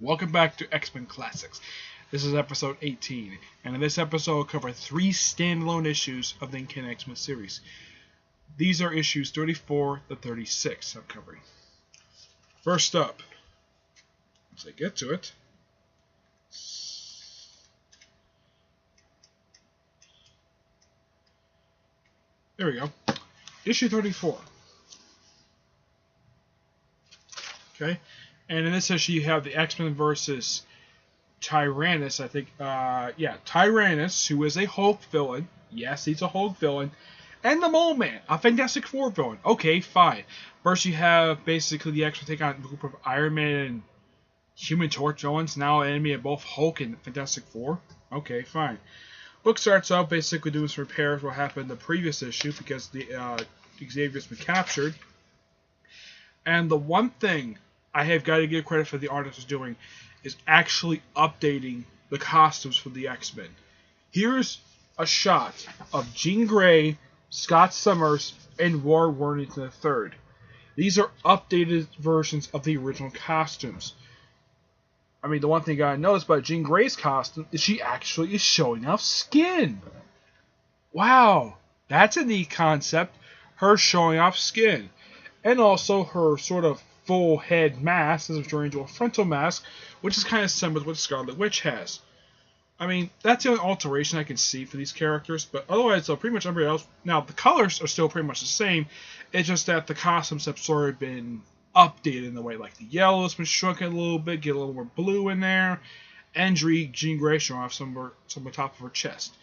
Welcome back to X-Men Classics. This is episode 18, and in this episode I'll cover 3 standalone issues of the Uncanny X-Men series. These are issues 34 to 36 I'm covering. First up, as I get to it, there we go, issue 34. Okay, and in this issue you have the X-Men versus Tyrannus, Tyrannus, who is a Hulk villain. Yes, he's a Hulk villain. And the Mole Man, a Fantastic Four villain. Okay, fine. First you have basically the X-Men take on a group of Iron Man and Human Torch villains, now an enemy of both Hulk and Fantastic Four. Okay, fine. Book starts out basically doing some repairs what happened in the previous issue because the Xavier's been captured. And the one thing I have got to give credit for the artist is doing is actually updating the costumes for the X-Men. Here's a shot of Jean Grey, Scott Summers, and Roy Worthington III. These are updated versions of the original costumes. I mean, the one thing you gotta notice about Jean Grey's costume is she actually is showing off skin. Wow, that's a neat concept. Her showing off skin. And also her sort of full head mask is turned into a frontal mask, which is kind of similar to what Scarlet Witch has. I mean, that's the only alteration I can see for these characters, but otherwise, pretty much everybody else. Now, the colors are still pretty much the same. It's just that the costumes have sort of been updated in the way, like the yellow's been shrunken a little bit, get a little more blue in there, and Jean Grey showing off some on the top of her chest.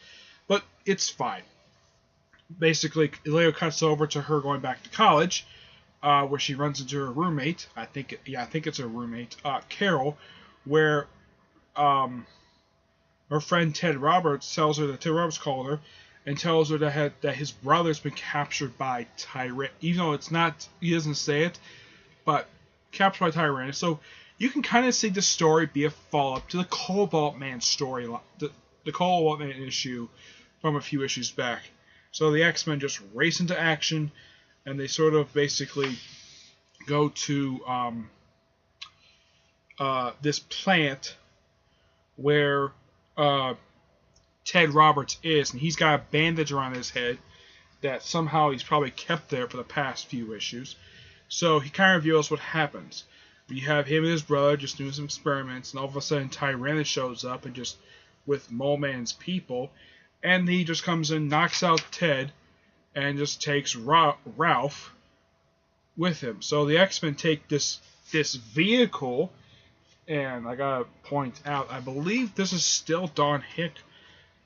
But it's fine. Basically, Leo cuts over to her going back to college, where she runs into her roommate. I think it's her roommate, Carol, where her friend Ted Roberts tells her that Ted Roberts called her and tells her that his brother's been captured by Tyrannus. Even though it's not, he doesn't say it, but captured by Tyrannus. So you can kind of see the story be a follow-up to the Cobalt Man story, the Cobalt Man issue from a few issues back. So the X-Men just race into action, and they sort of basically go to this plant where Ted Roberts is, and he's got a bandage around his head that somehow he's probably kept there for the past few issues. So he kind of reveals what happens. You have him and his brother just doing some experiments, and all of a sudden Tyrannus shows up and just with Mole Man's people, and he just comes in, knocks out Ted, and just takes Ralph with him. So the X-Men take this vehicle, and I gotta point out, I believe this is still Don Hick,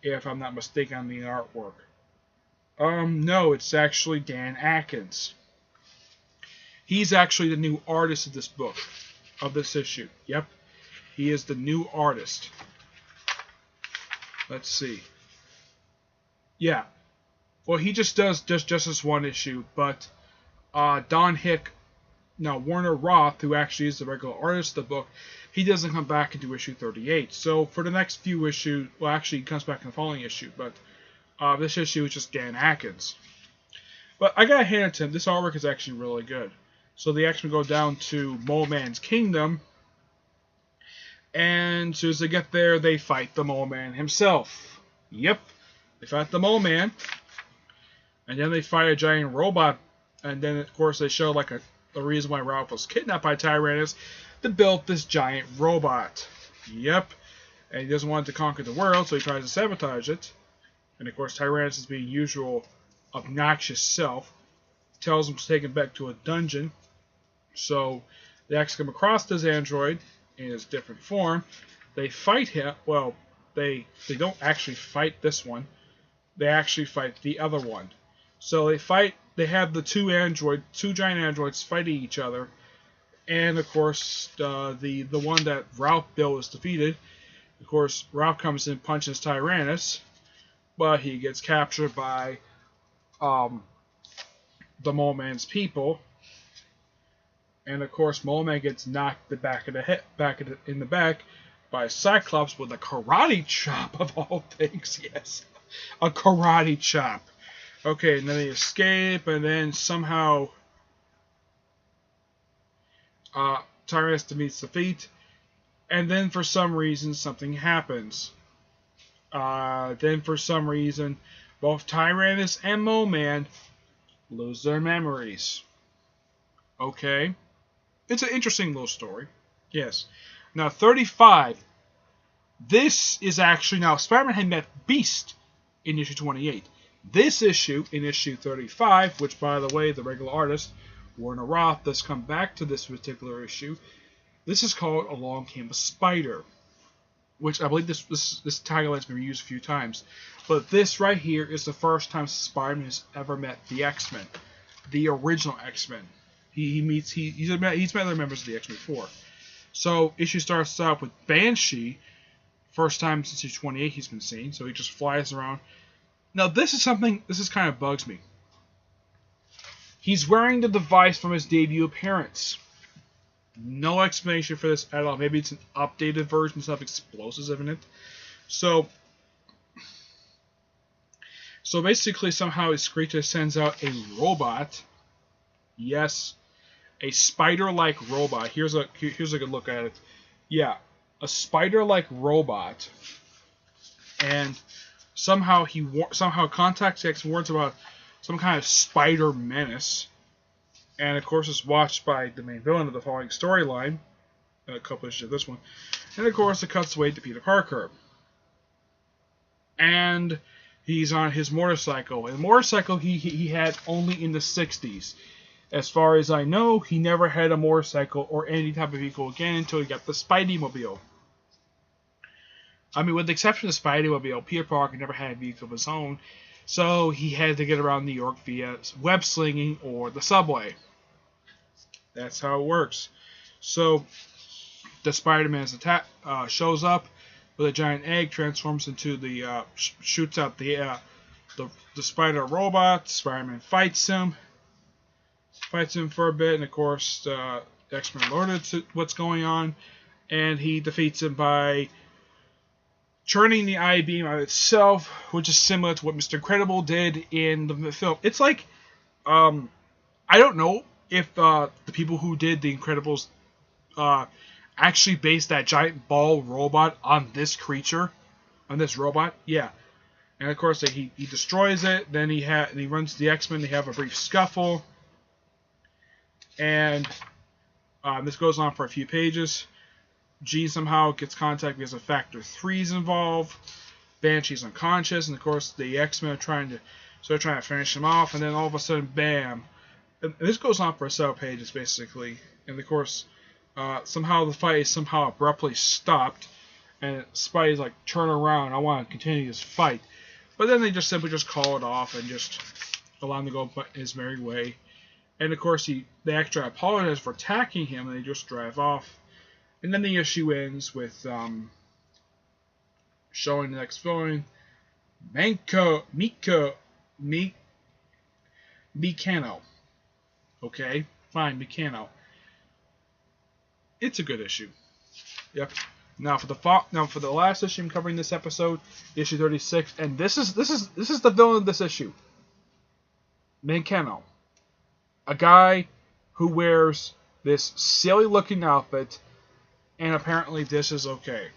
if I'm not mistaken, on the artwork. No, it's actually Dan Atkins. He's actually the new artist of this book, of this issue. Yep, he is the new artist. Let's see. Yeah. Well, he just does just this one issue, but Don Hick, Warner Roth, who actually is the regular artist of the book, he doesn't come back into issue 38. So for the next few issues, well, actually he comes back in the following issue, but this issue is just Dan Atkins. But I gotta hand it to him, this artwork is actually really good. So the X-Men go down to Mole Man's kingdom, and as soon as they get there, they fight the Mole Man himself. Yep, they fight the Mole Man, and then they fight a giant robot, and then of course they show like the reason why Ralph was kidnapped by Tyrannus to build this giant robot. Yep, and he doesn't want it to conquer the world, so he tries to sabotage it. And of course Tyrannus is being usual obnoxious self, tells him to take him back to a dungeon. So they actually come across this android in his different form. They fight him. Well, they don't actually fight this one. They actually fight the other one. So they fight. They have the two giant androids fighting each other, and of course the one that Ralph built is defeated. Of course, Ralph comes in, punches Tyrannus, but he gets captured by the Mole Man's people. And of course, Mole Man gets knocked in the back by Cyclops with a karate chop of all things. Yes, a karate chop. Okay, and then they escape, and then somehow Tyrannus meets defeat, And then for some reason something happens. Then for some reason both Tyrannus and Mo-Man lose their memories. Okay? It's an interesting little story. Yes. Now 35. This is actually now Spider-Man had met Beast in issue 28. This issue, in issue 35, which by the way, the regular artist, Warner Roth, does come back to this particular issue. This is called Along Came a Spider, which I believe this tagline has been used a few times. But this right here is the first time Spider-Man has ever met the X-Men, the original X-Men. He's met other members of the X-Men before. So issue starts out with Banshee. First time since issue 28 he's been seen, so he just flies around. Now this is kind of bugs me. He's wearing the device from his debut appearance. No explanation for this at all. Maybe it's an updated version, some explosives in it. So basically somehow Screecher sends out a robot. Yes, a spider-like robot. Here's a good look at it. Yeah. A spider-like robot, and somehow contacts X and warns about some kind of spider menace, and of course is watched by the main villain of the following storyline, a couple issues of this one, and of course it cuts away to Peter Parker, and he's on his motorcycle, and the motorcycle he had only in the 60s. As far as I know, he never had a motorcycle or any type of vehicle again until he got the Spidey-mobile. I mean, with the exception of the Spidey-mobile, Peter Parker never had a vehicle of his own, so he had to get around New York via web-slinging or the subway. That's how it works. So, the Spider-Man shows up with a giant egg, transforms into the, shoots out the spider robot. Spider-Man fights him for a bit, and of course, the X-Men alerted to what's going on, and he defeats him by churning the I-beam out itself, which is similar to what Mr. Incredible did in the film. It's like, I don't know if the people who did The Incredibles actually based that giant ball robot on this creature, on this robot. Yeah, and of course he destroys it. Then he runs to the X-Men. They have a brief scuffle, and this goes on for a few pages. Jean somehow gets contact because of Factor 3's involved. Banshee's unconscious, and of course the X-Men are trying to finish him off, and then all of a sudden, bam! And this goes on for several pages basically, and of course, somehow the fight is somehow abruptly stopped, and Spidey's like, "Turn around! I want to continue this fight," but then they just simply call it off and just allow him to go his merry way. And of course, they actually apologize for attacking him, and they just drive off. And then the issue ends with showing the next villain, Meccano. Okay, fine, Meccano. It's a good issue. Yep. Now for the last issue I'm covering this episode, issue 36, and this is the villain of this issue. Meccano. A guy who wears this silly looking outfit, and apparently this is okay.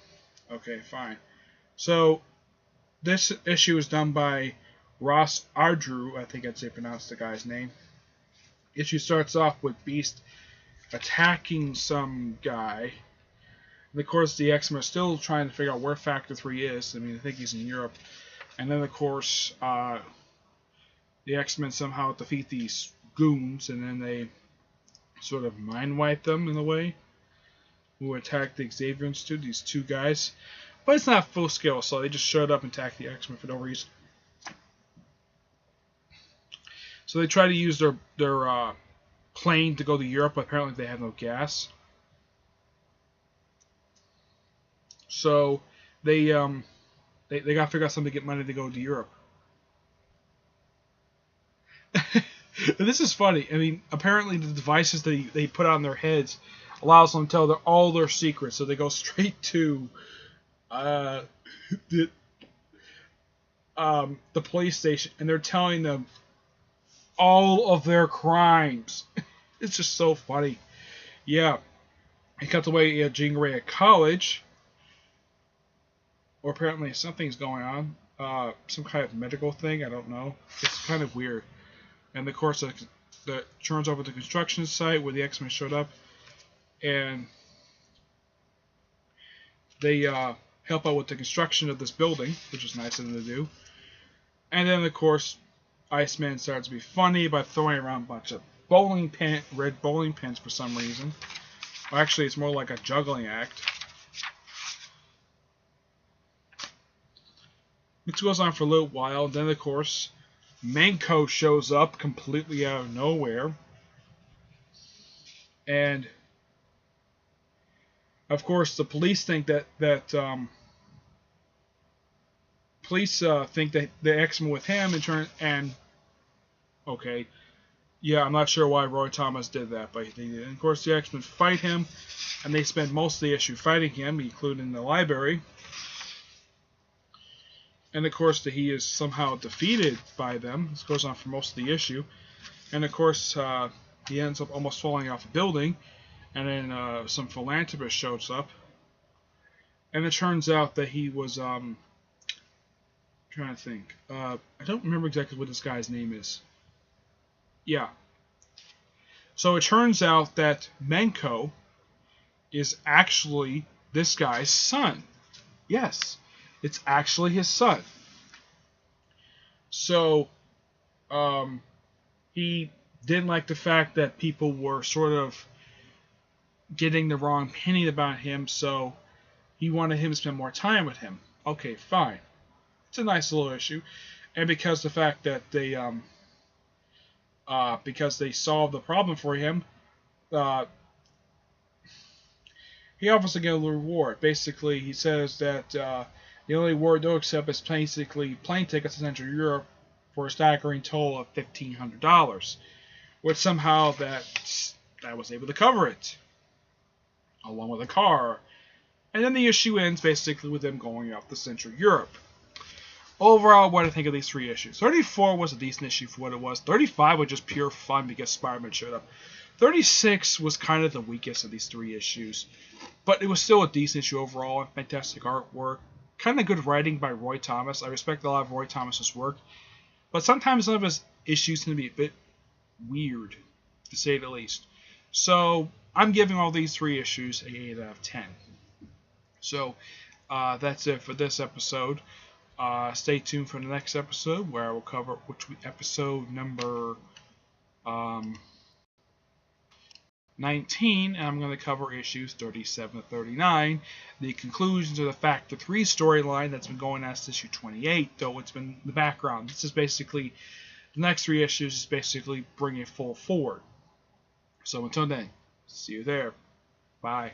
Okay, fine. So, this issue is done by Ross Ardrew, I think I'd say pronounce the guy's name. Issue starts off with Beast attacking some guy. And of course, the X-Men are still trying to figure out where Factor 3 is. I mean, I think he's in Europe. And then, of course, the X-Men somehow defeat these goons, and then they sort of mind wipe them in a way, who attacked the Xavier Institute, these two guys. But it's not full scale, so they just showed up and attacked the X-Men for no reason. So they try to use their plane to go to Europe, but apparently they have no gas. So they got to figure out something to get money to go to Europe. This is funny. I mean, apparently the devices they put on their heads allows them to tell all their secrets, so they go straight to the police station, and they're telling them all of their crimes. It's just so funny. Yeah. He cuts away at Jean Grey at college, or apparently something's going on. Some kind of medical thing, I don't know. It's kind of weird. And of course, that turns over to the construction site where the X-Men showed up, and they help out with the construction of this building, which is nice of them to do. And then, of course, Iceman starts to be funny by throwing around a bunch of red bowling pins for some reason. Well, actually, it's more like a juggling act. This goes on for a little while. Then, of course, Manko shows up completely out of nowhere. And, of course, the police think that think that the X-Men with him okay, yeah, I'm not sure why Roy Thomas did that, but he did. And of course, the X-Men fight him, and they spend most of the issue fighting him, including the library. And of course, he is somehow defeated by them. This goes on for most of the issue. And of course, he ends up almost falling off a building, and then some philanthropist shows up. And it turns out that he was, trying to think. I don't remember exactly what this guy's name is. Yeah. So it turns out that Manko is actually this guy's son. Yes, it's actually his son. So, he didn't like the fact that people were sort of getting the wrong opinion about him, so he wanted him to spend more time with him. Okay, fine. It's a nice little issue. And because the fact that they because they solved the problem for him, he offers to get a little reward. Basically, he says that the only reward they'll accept is basically plane tickets to Central Europe for a staggering total of $1,500, which somehow that was able to cover it, along with a car. And then the issue ends basically with them going off to Central Europe. Overall, what do I think of these 3 issues? 34 was a decent issue for what it was. 35 was just pure fun because Spider-Man showed up. 36 was kind of the weakest of these 3 issues, but it was still a decent issue overall. Fantastic artwork, kind of good writing by Roy Thomas. I respect a lot of Roy Thomas's work, but sometimes some of his issues can be a bit weird, to say the least. So I'm giving all these 3 issues an 8 out of 10. So that's it for this episode. Stay tuned for the next episode, where I will cover episode number 19, and I'm going to cover issues 37 to 39, the conclusion to the Factor 3 storyline that's been going on since issue 28, though it's been the background. This is basically, the next 3 issues is basically bringing it full forward. So until then, see you there. Bye.